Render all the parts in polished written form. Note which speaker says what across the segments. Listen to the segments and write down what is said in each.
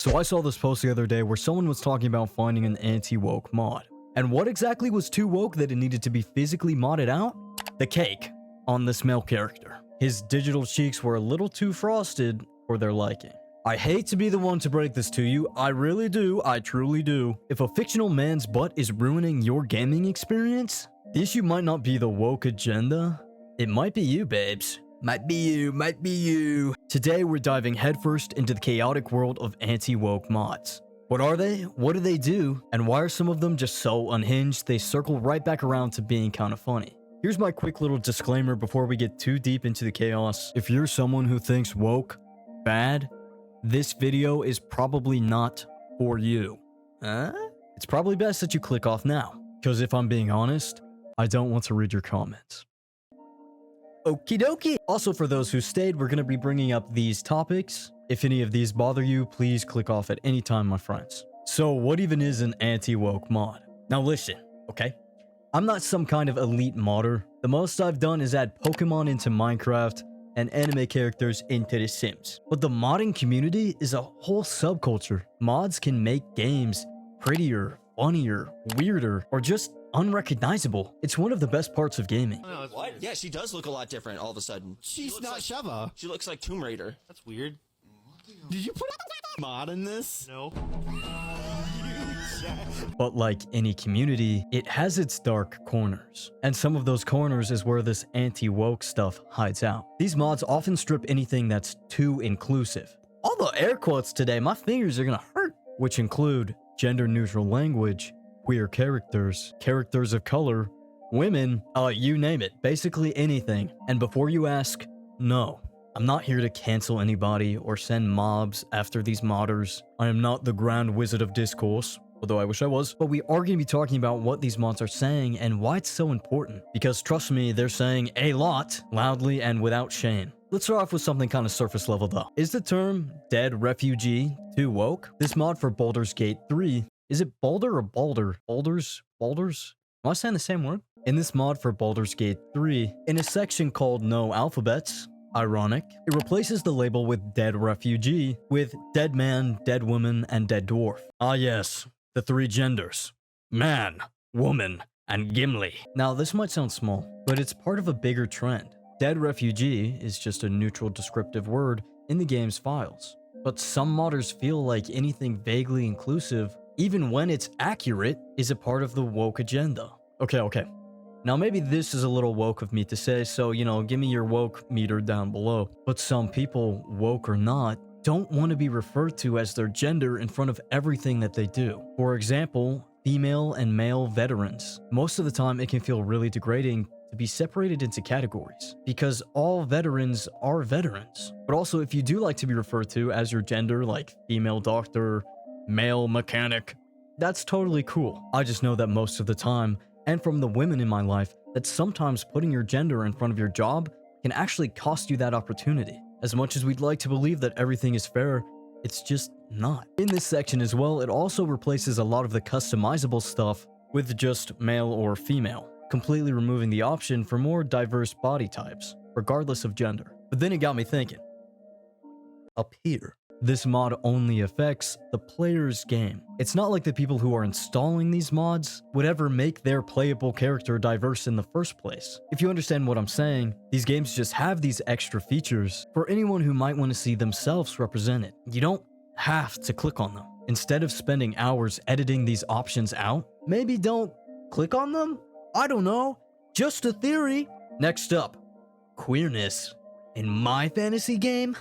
Speaker 1: So I saw this post the other day where someone was talking about finding an anti-woke mod. And what exactly was too woke that it needed to be physically modded out? The cake on this male character. His digital cheeks were a little too frosted for their liking. I hate to be the one to break this to you, I really do, I truly do. If a fictional man's butt is ruining your gaming experience, the issue might not be the woke agenda, it might be you, babes. Might be you. Today we're diving headfirst into the chaotic world of anti-woke mods. What are they? What do they do? And why are some of them just so unhinged they circle right back around to being kind of funny? Here's my quick little disclaimer before we get too deep into the chaos. If you're someone who thinks woke bad, this video is probably not for you. It's probably best that you click off now, because if I'm being honest, I don't want to read your comments. Okie dokie. Also, for those who stayed, we're going to be bringing up these topics. If any of these bother you, please click off at any time, my friends. So what even is an anti-woke mod? Now listen, okay? I'm not some kind of elite modder. The most I've done is add Pokemon into Minecraft and anime characters into The Sims. But the modding community is a whole subculture. Mods can make games prettier, funnier, weirder, or just unrecognizable. It's one of the best parts of gaming.
Speaker 2: What? Yeah, she does look a lot different all of a sudden.
Speaker 3: She's not Sheva.
Speaker 2: She looks like Tomb Raider.
Speaker 4: That's weird.
Speaker 3: Did you put a mod in this?
Speaker 4: No.
Speaker 1: But like any community, it has its dark corners. And some of those corners is where this anti-woke stuff hides out. These mods often strip anything that's too inclusive. All the air quotes today, my fingers are gonna hurt. Which include gender-neutral language, queer characters, characters of color, women, you name it, basically anything. And before you ask, no. I'm not here to cancel anybody or send mobs after these modders. I am not the Grand Wizard of Discourse, although I wish I was. But we are going to be talking about what these mods are saying and why it's so important. Because trust me, they're saying a lot, loudly and without shame. Let's start off with something kind of surface level though. Is the term dead refugee too woke? This mod for Baldur's Gate 3, is it Baldur or Baldur? Baldur's? Am I saying the same word? In this mod for Baldur's Gate 3, in a section called No Alphabets, ironic, it replaces the label with dead refugee with dead man, dead woman, and dead dwarf. Ah yes, the three genders. Man, woman, and Gimli. Now this might sound small, but it's part of a bigger trend. Dead refugee is just a neutral descriptive word in the game's files. But some modders feel like anything vaguely inclusive, even when it's accurate, is a part of the woke agenda. Okay. Now maybe this is a little woke of me to say, so give me your woke meter down below. But some people, woke or not, don't want to be referred to as their gender in front of everything that they do. For example, female and male veterans. Most of the time it can feel really degrading to be separated into categories, because all veterans are veterans. But also, if you do like to be referred to as your gender, like female doctor, male mechanic, that's totally cool. I just know that most of the time, and from the women in my life, that sometimes putting your gender in front of your job can actually cost you that opportunity. As much as we'd like to believe that everything is fair, it's just not. In this section as well, it also replaces a lot of the customizable stuff with just male or female, completely removing the option for more diverse body types, regardless of gender. But then it got me thinking. Up here, this mod only affects the player's game. It's not like the people who are installing these mods would ever make their playable character diverse in the first place. If you understand what I'm saying, these games just have these extra features for anyone who might want to see themselves represented. You don't have to click on them. Instead of spending hours editing these options out, maybe don't click on them? I don't know. Just a theory. Next up, queerness. In my fantasy game?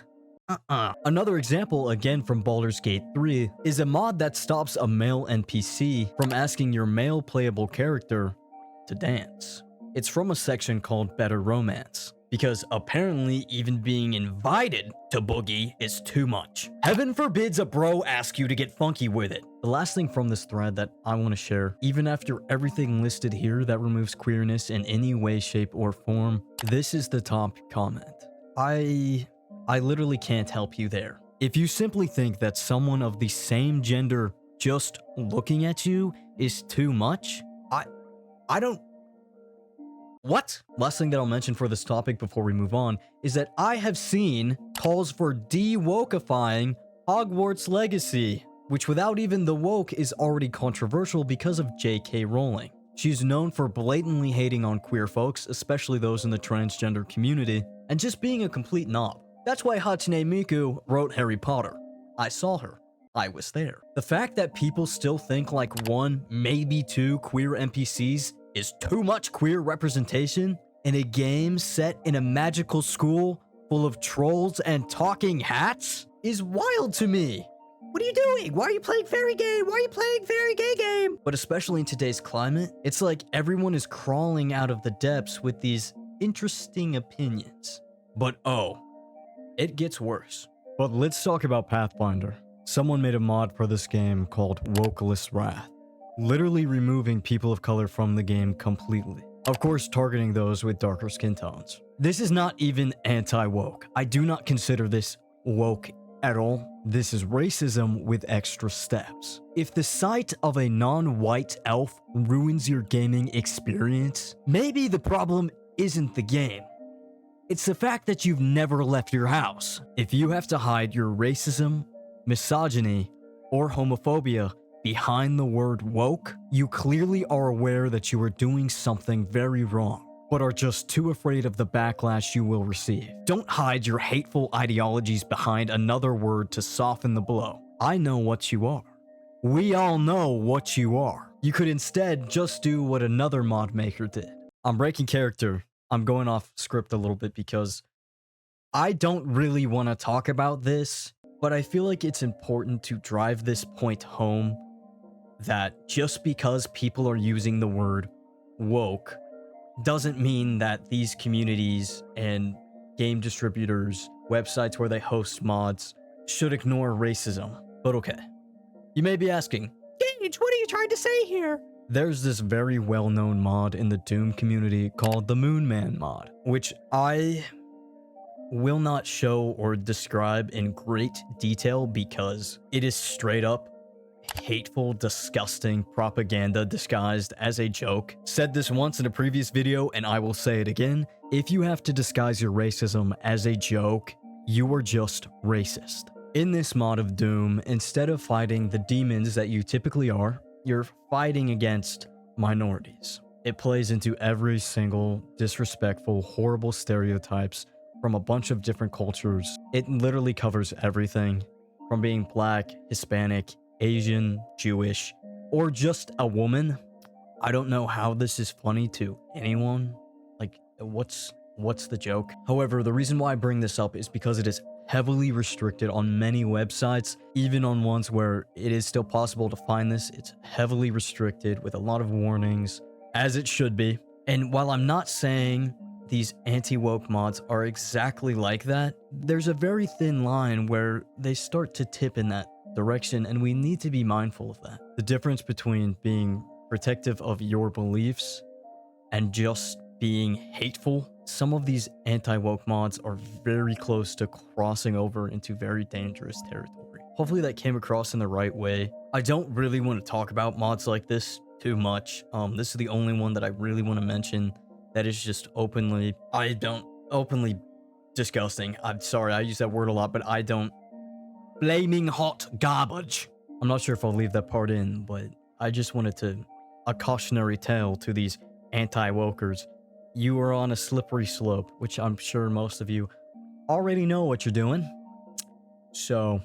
Speaker 1: Another example, again from Baldur's Gate 3, is a mod that stops a male NPC from asking your male playable character to dance. It's from a section called Better Romance, because apparently even being invited to boogie is too much. Heaven forbids a bro ask you to get funky with it. The last thing from this thread that I want to share, even after everything listed here that removes queerness in any way, shape, or form, this is the top comment. I literally can't help you there. If you simply think that someone of the same gender just looking at you is too much, I don't... What? Last thing that I'll mention for this topic before we move on is that I have seen calls for de-wokeifying Hogwarts Legacy, which without even the woke is already controversial because of J.K. Rowling. She's known for blatantly hating on queer folks, especially those in the transgender community, and just being a complete knob. That's why Hatsune Miku wrote Harry Potter. I saw her. I was there. The fact that people still think like 1, maybe 2 queer NPCs is too much queer representation in a game set in a magical school full of trolls and talking hats is wild to me. What are you doing? Why are you playing fairy game? Why are you playing fairy gay game? But especially in today's climate, it's like everyone is crawling out of the depths with these interesting opinions. But oh, it gets worse. But let's talk about Pathfinder. Someone made a mod for this game called Wokeless Wrath, literally removing people of color from the game completely. Of course, targeting those with darker skin tones. This is not even anti-woke. I do not consider this woke at all. This is racism with extra steps. If the sight of a non-white elf ruins your gaming experience, maybe the problem isn't the game. It's the fact that you've never left your house. If you have to hide your racism, misogyny, or homophobia behind the word woke, you clearly are aware that you are doing something very wrong, but are just too afraid of the backlash you will receive. Don't hide your hateful ideologies behind another word to soften the blow. I know what you are. We all know what you are. You could instead just do what another mod maker did. I'm breaking character. I'm going off script a little bit because I don't really want to talk about this, but I feel like it's important to drive this point home that just because people are using the word woke doesn't mean that these communities and game distributors, websites where they host mods, should ignore racism. But okay. You may be asking, Gage, what are you trying to say here? There's this very well-known mod in the Doom community called the Moonman mod, which I will not show or describe in great detail because it is straight up hateful, disgusting propaganda disguised as a joke. Said this once in a previous video and I will say it again. If you have to disguise your racism as a joke, you are just racist. In this mod of Doom, instead of fighting the demons that you typically are, you're fighting against minorities. It plays into every single disrespectful, horrible stereotypes from a bunch of different cultures. It literally covers everything from being black, Hispanic, Asian, Jewish, or just a woman. I don't know how this is funny to anyone. Like, what's the joke? However, the reason why I bring this up is because it is heavily restricted on many websites, even on ones where it is still possible to find this. It's heavily restricted with a lot of warnings, as it should be. And while I'm not saying these anti-woke mods are exactly like that, there's a very thin line where they start to tip in that direction, and we need to be mindful of that. The difference between being protective of your beliefs and just being hateful. Some of these anti-woke mods are very close to crossing over into very dangerous territory. Hopefully that came across in the right way. I don't really want to talk about mods like this too much. This is the only one that I really want to mention that is just openly disgusting. I'm sorry, I use that word a lot, but I don't. Flaming hot garbage. I'm not sure if I'll leave that part in, but I just wanted a cautionary tale to these anti-wokers. You are on a slippery slope, which I'm sure most of you already know what you're doing. So,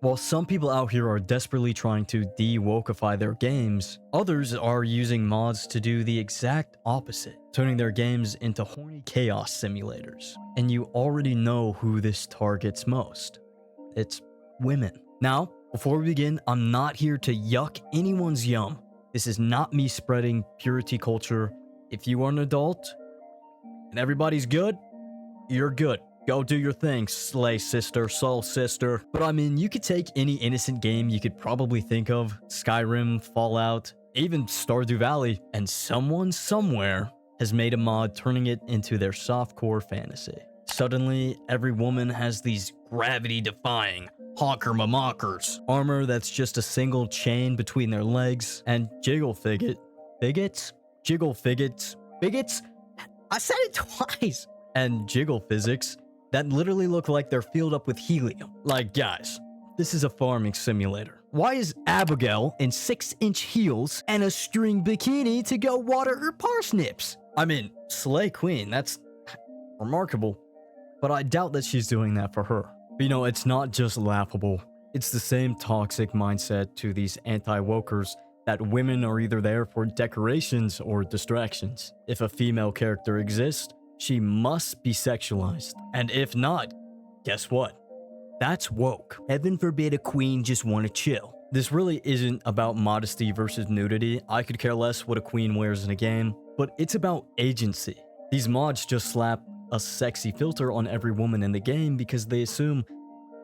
Speaker 1: while some people out here are desperately trying to de-wokify their games, others are using mods to do the exact opposite, turning their games into horny chaos simulators. And you already know who this targets most. It's women. Now, before we begin, I'm not here to yuck anyone's yum. This is not me spreading purity culture. If you are an adult and everybody's good, you're good. Go do your thing, slay sister, soul sister. But I mean, you could take any innocent game you could probably think of, Skyrim, Fallout, even Stardew Valley, and someone somewhere has made a mod turning it into their softcore fantasy. Suddenly, every woman has these gravity-defying honker mamockers, armor that's just a single chain between their legs, and jiggle bigots? I said it twice! And jiggle physics that literally look like they're filled up with helium. Like, guys, this is a farming simulator. Why is Abigail in 6-inch heels and a string bikini to go water her parsnips? I mean, slay queen, that's remarkable. But I doubt that she's doing that for her. But you know, it's not just laughable. It's the same toxic mindset to these anti-wokers that women are either there for decorations or distractions. If a female character exists, she must be sexualized. And if not, guess what? That's woke. Heaven forbid a queen just want to chill. This really isn't about modesty versus nudity. I could care less what a queen wears in a game, but it's about agency. These mods just slap a sexy filter on every woman in the game because they assume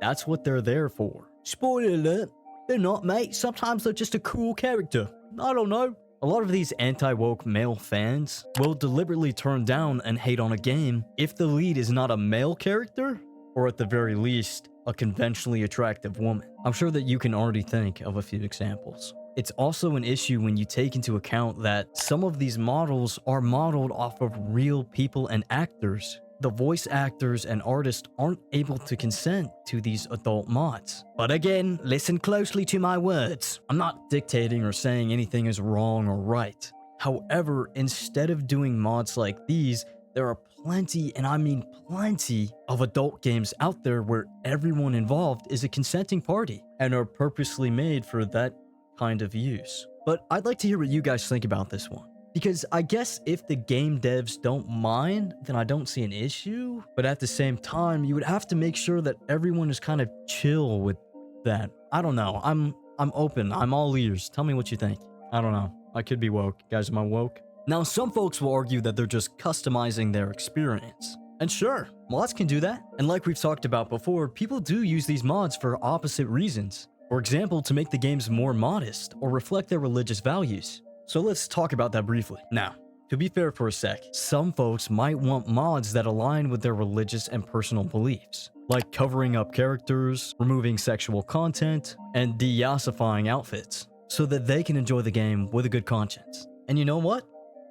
Speaker 1: that's what they're there for. Spoiler alert, they're not, mate. Sometimes they're just a cool character. I don't know. A lot of these anti-woke male fans will deliberately turn down and hate on a game if the lead is not a male character, or at the very least, a conventionally attractive woman. I'm sure that you can already think of a few examples. It's also an issue when you take into account that some of these models are modeled off of real people and actors. The voice actors and artists aren't able to consent to these adult mods. But again, listen closely to my words. I'm not dictating or saying anything is wrong or right. However, instead of doing mods like these, there are plenty, and I mean plenty, of adult games out there where everyone involved is a consenting party and are purposely made for that kind of use. But I'd like to hear what you guys think about this one. Because I guess if the game devs don't mind, then I don't see an issue. But at the same time, you would have to make sure that everyone is kind of chill with that. I don't know. I'm open. I'm all ears. Tell me what you think. I don't know. I could be woke. Guys, am I woke? Now, some folks will argue that they're just customizing their experience. And sure, mods can do that. And like we've talked about before, people do use these mods for opposite reasons. For example, to make the games more modest or reflect their religious values. So let's talk about that briefly. Now, to be fair for a sec, some folks might want mods that align with their religious and personal beliefs, like covering up characters, removing sexual content, and de-yassifying outfits, so that they can enjoy the game with a good conscience. And you know what?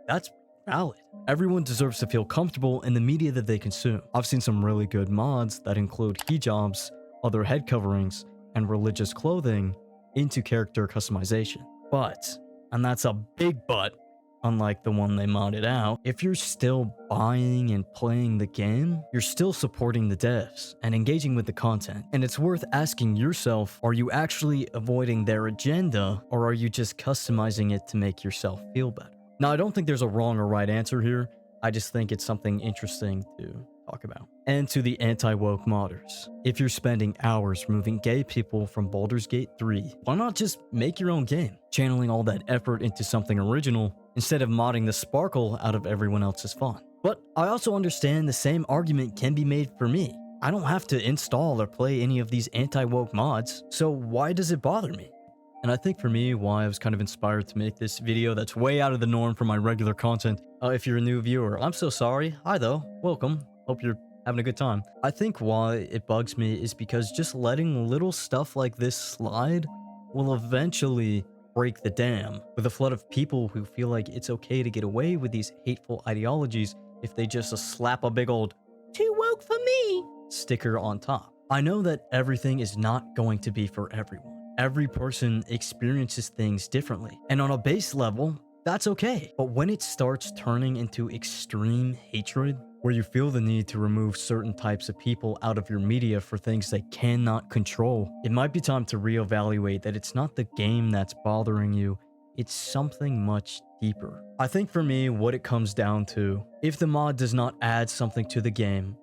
Speaker 1: That's valid. Everyone deserves to feel comfortable in the media that they consume. I've seen some really good mods that include hijabs, other head coverings, and religious clothing into character customization. But, and that's a big but, unlike the one they modded out, if you're still buying and playing the game, you're still supporting the devs and engaging with the content. And it's worth asking yourself, are you actually avoiding their agenda, or are you just customizing it to make yourself feel better? Now, I don't think there's a wrong or right answer here. I just think it's something interesting to talk about. And to the anti-woke modders, if you're spending hours removing gay people from Baldur's Gate 3, why not just make your own game, channeling all that effort into something original instead of modding the sparkle out of everyone else's fun? But I also understand the same argument can be made for me. I don't have to install or play any of these anti-woke mods, so why does it bother me? And I think for me, why I was kind of inspired to make this video that's way out of the norm for my regular content. If you're a new viewer, I'm so sorry. Hi though, welcome. Hope you're having a good time. I think why it bugs me is because just letting little stuff like this slide will eventually break the dam with a flood of people who feel like it's okay to get away with these hateful ideologies if they just slap a big old "too woke for me" sticker on top. I know that everything is not going to be for everyone. Every person experiences things differently, and on a base level, that's okay. But when it starts turning into extreme hatred, where you feel the need to remove certain types of people out of your media for things they cannot control, it might be time to reevaluate that it's not the game that's bothering you, it's something much deeper. I think for me, what it comes down to, if the mod does not add something to the game,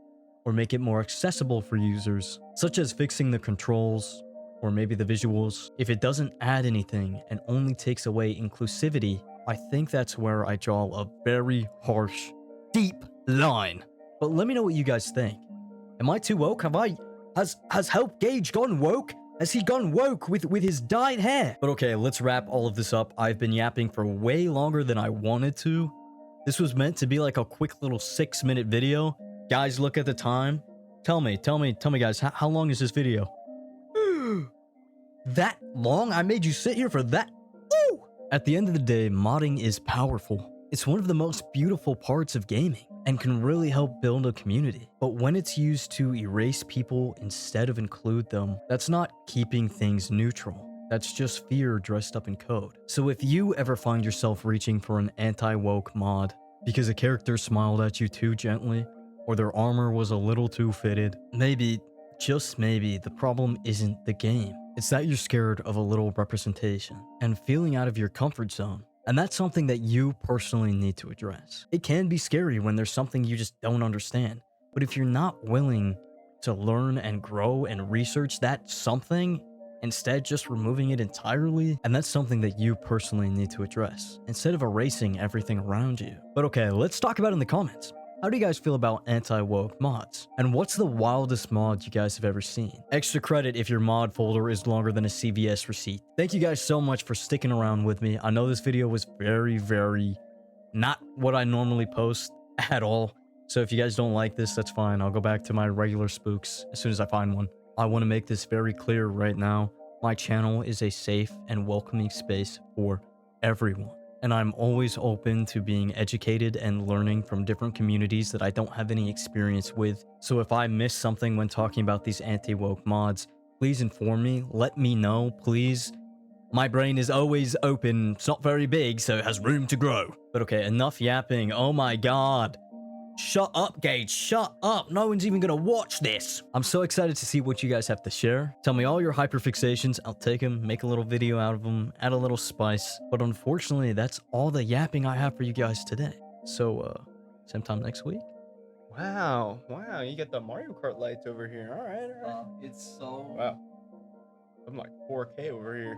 Speaker 1: or make it more accessible for users, such as fixing the controls, or maybe the visuals, if it doesn't add anything and only takes away inclusivity, I think that's where I draw a very harsh, deep line. But let me know what you guys think. Am I too woke? Has Help Gage gone woke? Has he gone woke with his dyed hair? But okay, let's wrap all of this up. I've been yapping for way longer than I wanted to. This was meant to be like a quick little 6-minute video. Guys, look at the time. Tell me guys, how long is this video? That long? I made you sit here for that? Woo! At the end of the day, modding is powerful. It's one of the most beautiful parts of gaming. and can really help build a community. But when it's used to erase people instead of include them, that's not keeping things neutral. That's just fear dressed up in code. So if you ever find yourself reaching for an anti-woke mod because a character smiled at you too gently, or their armor was a little too fitted, maybe, just maybe, the problem isn't the game. It's that you're scared of a little representation and feeling out of your comfort zone. And that's something that you personally need to address. It can be scary when there's something you just don't understand. But if you're not willing to learn and grow and research that something, instead just removing it entirely, and that's something that you personally need to address, instead of erasing everything around you. But okay, let's talk about it in the comments. How do you guys feel about anti-woke mods? And what's the wildest mod you guys have ever seen? Extra credit if your mod folder is longer than a CVS receipt. Thank you guys so much for sticking around with me. I know this video was very not what I normally post at all. So if you guys don't like this, that's fine. I'll go back to my regular spooks as soon as I find one. I want to make this very clear right now. My channel is a safe and welcoming space for everyone. And I'm always open to being educated and learning from different communities that I don't have any experience with. So if I miss something when talking about these anti-woke mods, please inform me, let me know, please. My brain is always open. It's not very big, so it has room to grow. But okay, enough yapping. Oh my god. Shut up, Gage. Shut up. No one's even gonna watch this. I'm so excited to see what you guys have to share. Tell me all your hyperfixations. I'll take them, make a little video out of them, add a little spice. But unfortunately, that's all the yapping I have for you guys today. So, same time next week.
Speaker 4: Wow, you got the Mario Kart lights over here. All right.
Speaker 1: It's so...
Speaker 4: Wow. I'm like 4K over here.